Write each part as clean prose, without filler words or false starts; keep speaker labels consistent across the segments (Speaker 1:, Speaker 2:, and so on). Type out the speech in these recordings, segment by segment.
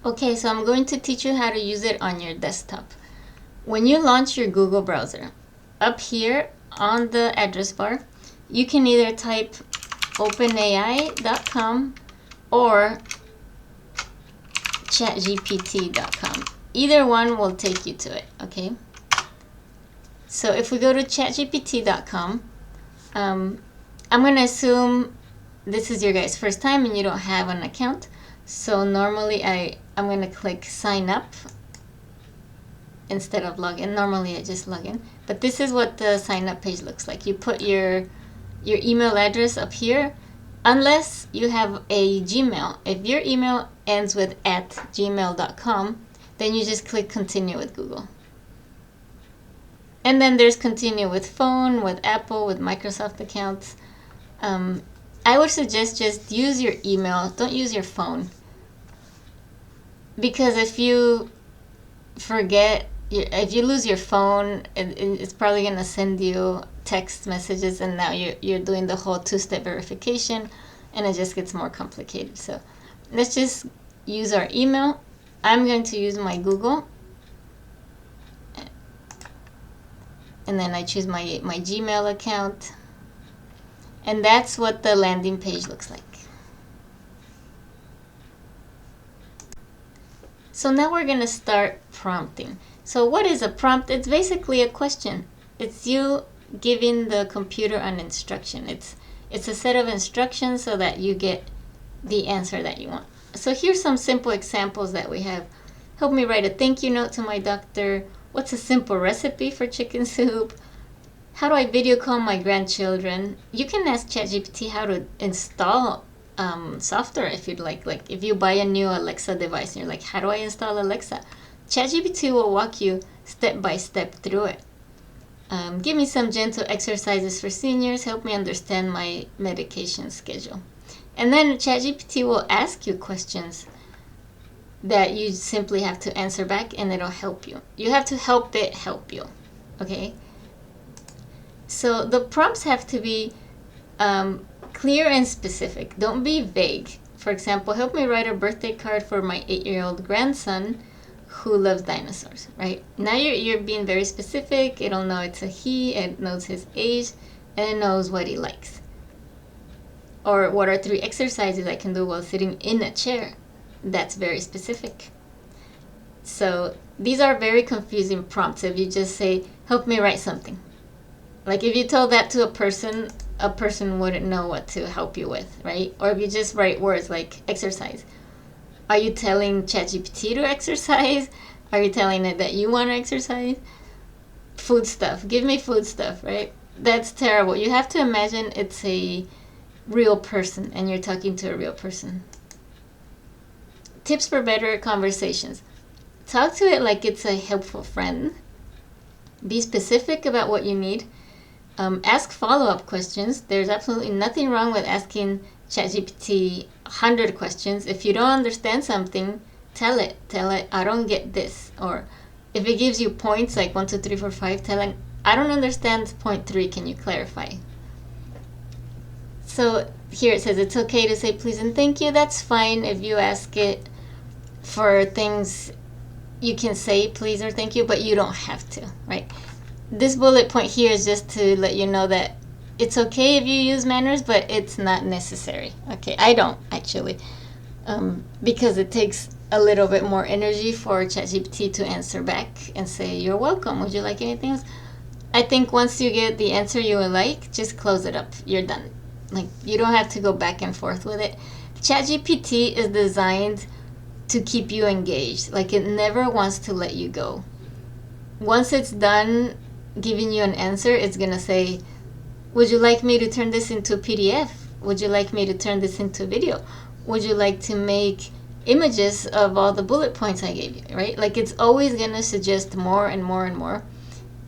Speaker 1: Okay, so I'm going to teach you how to use it on your desktop. When you launch your Google browser, up here on the address bar, you can either type openai.com or chatgpt.com. Either one will take you to it, okay? So if we go to chatgpt.com, I'm going to assume this is your guys' first time and you don't have an account. So normally I'm going to click sign up instead of login. Normally I just log in. But this is what the sign up page looks like. You put your email address up here, unless you have a Gmail. If your email ends with @gmail.com, then you just click continue with Google. And then there's continue with phone, with Apple, with Microsoft accounts. I would suggest just use your email. Don't use your phone. Because if you forget, if you lose your phone, it's probably going to send you text messages, and now you're doing the whole two-step verification, and it just gets more complicated. So let's just use our email. I'm going to use my Google, and then I choose my Gmail account, and that's what the landing page looks like. So now we're going to start prompting. So what is a prompt? It's basically a question. It's you giving the computer an instruction. It's a set of instructions so that you get the answer that you want. So here's some simple examples that we have. Help me write a thank you note to my doctor. What's a simple recipe for chicken soup? How do I video call my grandchildren? You can ask ChatGPT how to install software if you'd like. Like if you buy a new Alexa device and you're like, how do I install Alexa? ChatGPT will walk you step by step through it. Give me some gentle exercises for seniors. Help me understand my medication schedule. And then ChatGPT will ask you questions that you simply have to answer back, and it'll help you. You have to help it help you, okay? So the prompts have to be clear and specific. Don't be vague. For example, help me write a birthday card for my 8-year-old grandson who loves dinosaurs, right? Now you're being very specific. It'll know it's a he, it knows his age, and it knows what he likes. Or what are 3 exercises I can do while sitting in a chair? That's very specific. So these are very confusing prompts if you just say, help me write something. Like if you tell that to a person wouldn't know what to help you with, right? Or if you just write words like exercise. Are you telling ChatGPT to exercise? Are you telling it that you want to exercise? Food stuff. Give me food stuff, right? That's terrible. You have to imagine it's a real person and you're talking to a real person. Tips for better conversations. Talk to it like it's a helpful friend. Be specific about what you need. Ask follow-up questions. There's absolutely nothing wrong with asking ChatGPT 100 questions. If you don't understand something, tell it, I don't get this. Or if it gives you points like 1, 2, 3, 4, 5, tell it, I don't understand point 3, can you clarify? So here it says it's okay to say please and thank you. That's fine if you ask it for things you can say please or thank you, but you don't have to, right? This bullet point here is just to let you know that it's okay if you use manners, but it's not necessary. Okay, I don't actually, because it takes a little bit more energy for ChatGPT to answer back and say, you're welcome, would you like anything else? I think once you get the answer you would like, just close it up. You're done. Like, you don't have to go back and forth with it. ChatGPT is designed to keep you engaged. Like, it never wants to let you go. Once it's done giving you an answer, it's going to say, would you like me to turn this into a PDF? Would you like me to turn this into a video? Would you like to make images of all the bullet points I gave you, right? Like, it's always going to suggest more and more and more.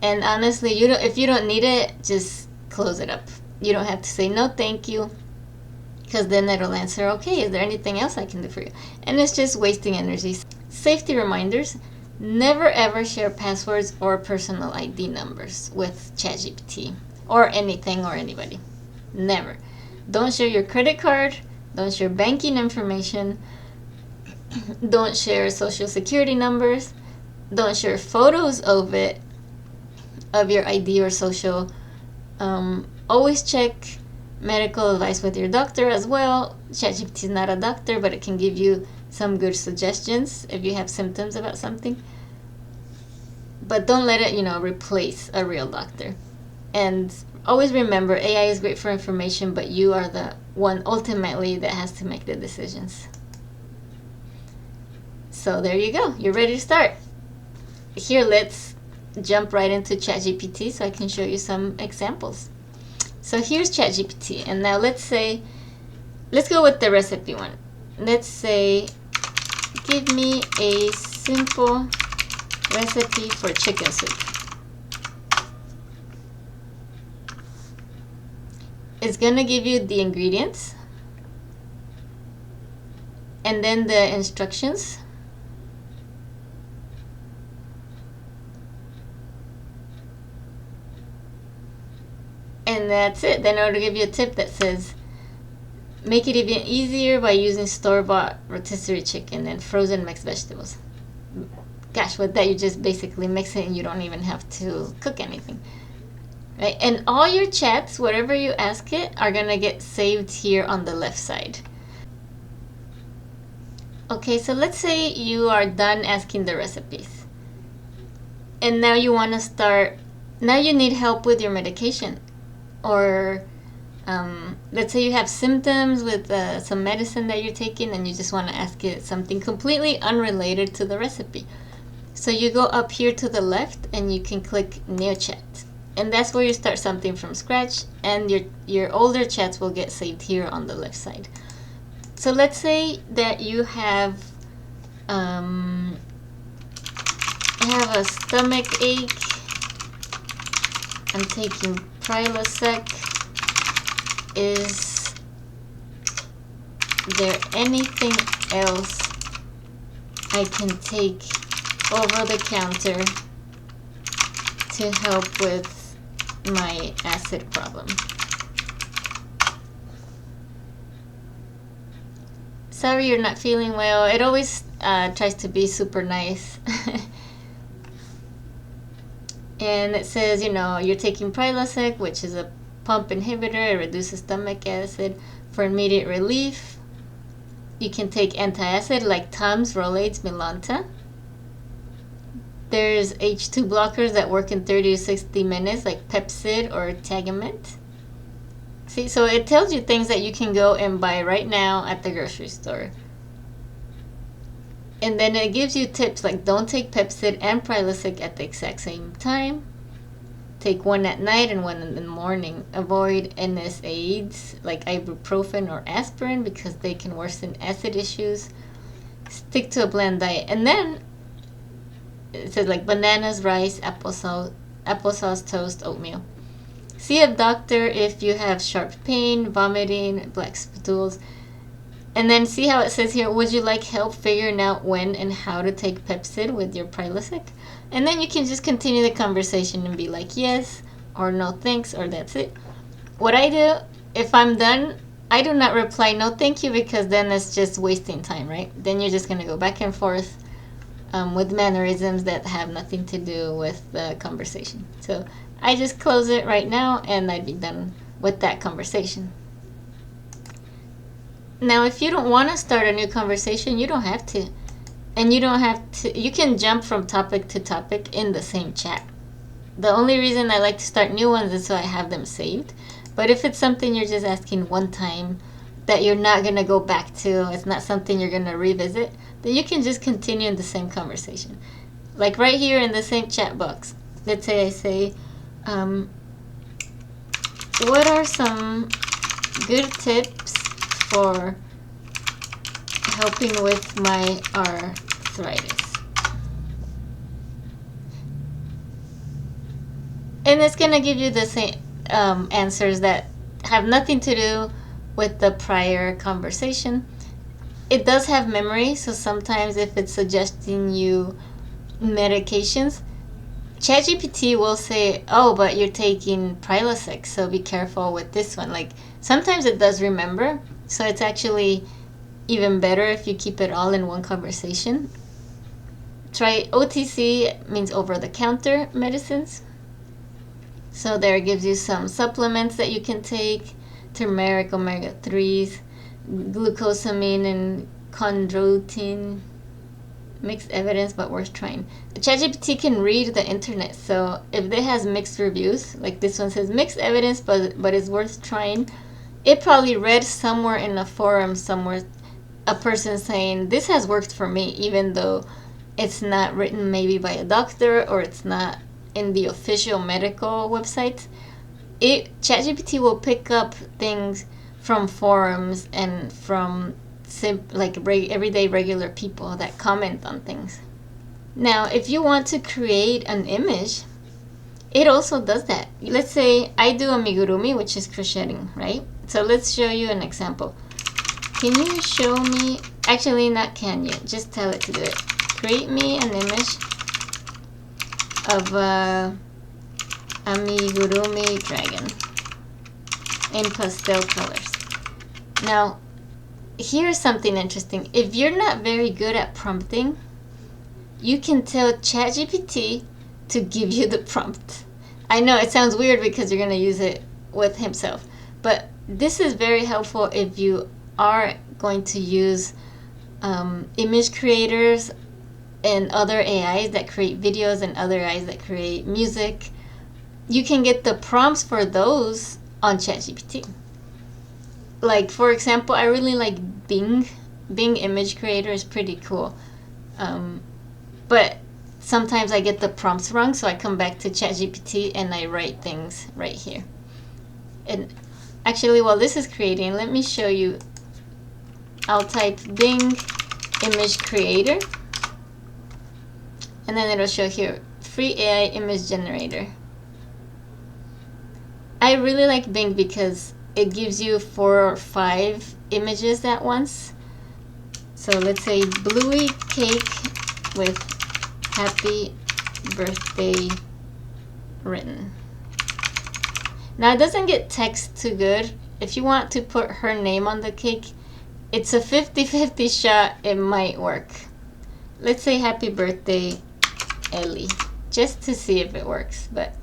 Speaker 1: And honestly, if you don't need it, just close it up. You don't have to say no thank you, because then it'll answer, okay, is there anything else I can do for you? And it's just wasting energy. Safety reminders. Never ever share passwords or personal ID numbers with ChatGPT or anything or anybody. Never. Don't share your credit card. Don't share banking information. Don't share social security numbers. Don't share photos of it, of your ID or social. Always check medical advice with your doctor as well. ChatGPT is not a doctor, but it can give you some good suggestions if you have symptoms about something. But don't let it, replace a real doctor. And always remember, AI is great for information, but you are the one ultimately that has to make the decisions. So there you go. You're ready to start. Here, let's jump right into ChatGPT so I can show you some examples. So here's ChatGPT, and now let's go with the recipe one. Let's say, give me a simple recipe for chicken soup. It's gonna give you the ingredients and then the instructions. And that's it. Then it'll give you a tip that says, make it even easier by using store-bought rotisserie chicken and frozen mixed vegetables. Gosh, with that you just basically mix it and you don't even have to cook anything. Right? And all your chats, whatever you ask it, are gonna get saved here on the left side. Okay, so let's say you are done asking the recipes. And now you wanna start, now you need help with your medication. Or let's say you have symptoms with some medicine that you're taking and you just want to ask it something completely unrelated to the recipe. So you go up here to the left and you can click New Chat. And that's where you start something from scratch, and your older chats will get saved here on the left side. So let's say that you have a stomach ache. I'm taking Prilosec. Is there anything else I can take over the counter to help with my acid problem? Sorry you're not feeling well. It always tries to be super nice. And it says, you're taking Prilosec, which is a pump inhibitor. It reduces stomach acid for immediate relief. You can take antacid like Tums, Rolaids, Milanta. There's H2 blockers that work in 30 to 60 minutes like Pepcid or Tagamet. See, so it tells you things that you can go and buy right now at the grocery store. And then it gives you tips like don't take Pepcid and Prilosec at the exact same time. Take one at night and one in the morning. Avoid NSAIDs like ibuprofen or aspirin because they can worsen acid issues. Stick to a bland diet. And then it says like bananas, rice, applesauce, toast, oatmeal. See a doctor if you have sharp pain, vomiting, black stools. And then see how it says here, would you like help figuring out when and how to take Pepcid with your Prilosec? And then you can just continue the conversation and be like, yes, or no thanks, or that's it. What I do, if I'm done, I do not reply no thank you because then it's just wasting time, right? Then you're just going to go back and forth with mannerisms that have nothing to do with the conversation. So I just close it right now and I'd be done with that conversation. Now, if you don't want to start a new conversation, you don't have to. And you can jump from topic to topic in the same chat. The only reason I like to start new ones is so I have them saved. But if it's something you're just asking one time that you're not going to go back to, it's not something you're going to revisit, then you can just continue in the same conversation. Like right here in the same chat box. Let's say I say, what are some good tips for helping with my arthritis? And it's going to give you the same answers that have nothing to do with the prior conversation. It does have memory, so sometimes if it's suggesting you medications, ChatGPT will say, oh, but you're taking Prilosec, so be careful with this one. Like, sometimes it does remember, so it's actually even better if you keep it all in one conversation. Try OTC, means over-the-counter medicines. So there it gives you some supplements that you can take: turmeric, omega-3s, glucosamine, and chondroitin. Mixed evidence, but worth trying. ChatGPT can read the internet, so if it has mixed reviews, like this one says mixed evidence, but it's worth trying, it probably read somewhere in a forum somewhere a person saying this has worked for me, even though it's not written maybe by a doctor or it's not in the official medical website. ChatGPT will pick up things from forums and from everyday regular people that comment on things. Now, if you want to create an image, it also does that. Let's say I do amigurumi, which is crocheting, right? So let's show you an example. Can you show me, actually not can you, just tell it to do it. Create me an image of a amigurumi dragon in pastel colors. Now, here's something interesting. If you're not very good at prompting, you can tell ChatGPT to give you the prompt. I know it sounds weird because you're going to use it with himself, but this is very helpful if you are going to use image creators and other AIs that create videos and other AIs that create music. You can get the prompts for those on ChatGPT. Like, for example, I really like Bing. Bing Image Creator is pretty cool. But sometimes I get the prompts wrong, so I come back to ChatGPT and I write things right here. And actually, while this is creating, let me show you. I'll type Bing Image Creator, and then it'll show here, free AI image generator. I really like Bing because it gives you 4 or 5 images at once. So let's say bluey cake with happy birthday written. Now it doesn't get text too good. If you want to put her name on the cake, it's a 50-50 shot it might work. Let's say happy birthday Ellie, just to see if it works. But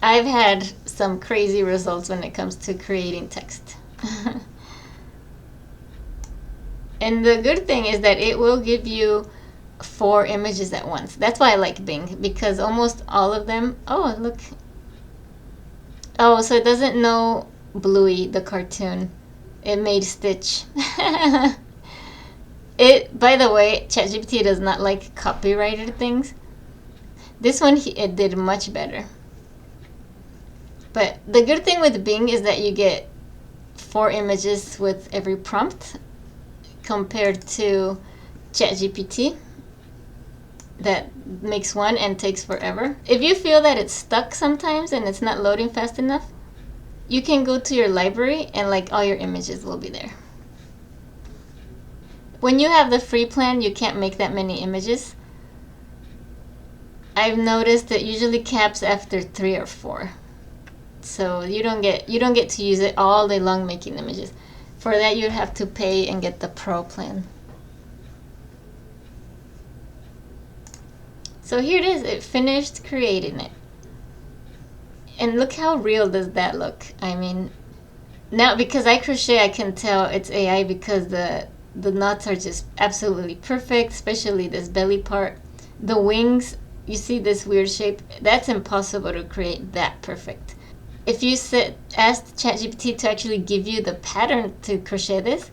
Speaker 1: I've had some crazy results when it comes to creating text. And the good thing is that it will give you 4 images at once. That's why I like Bing, because almost all of them... Oh, look. Oh, so it doesn't know Bluey, the cartoon. It made Stitch. By the way, ChatGPT does not like copyrighted things. This one, it did much better. But the good thing with Bing is that you get 4 images with every prompt compared to ChatGPT that makes 1 and takes forever. If you feel that it's stuck sometimes and it's not loading fast enough, you can go to your library and like all your images will be there. When you have the free plan, you can't make that many images. I've noticed it usually caps after 3 or 4. So you don't get to use it all day long making images. For that, you'd have to pay and get the pro plan. So here it is. It finished creating it. And look how real does that look. I mean, now because I crochet, I can tell it's AI because the knots are just absolutely perfect, especially this belly part. The wings, you see this weird shape? That's impossible to create that perfect. If you ask ChatGPT to actually give you the pattern to crochet this,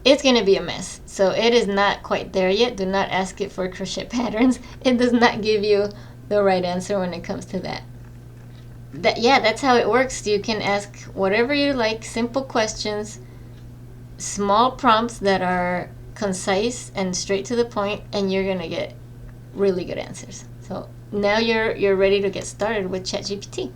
Speaker 1: it's going to be a mess. So it is not quite there yet. Do not ask it for crochet patterns. It does not give you the right answer when it comes to that. That's how it works. You can ask whatever you like, simple questions, small prompts that are concise and straight to the point, and you're going to get really good answers. So now you're ready to get started with ChatGPT.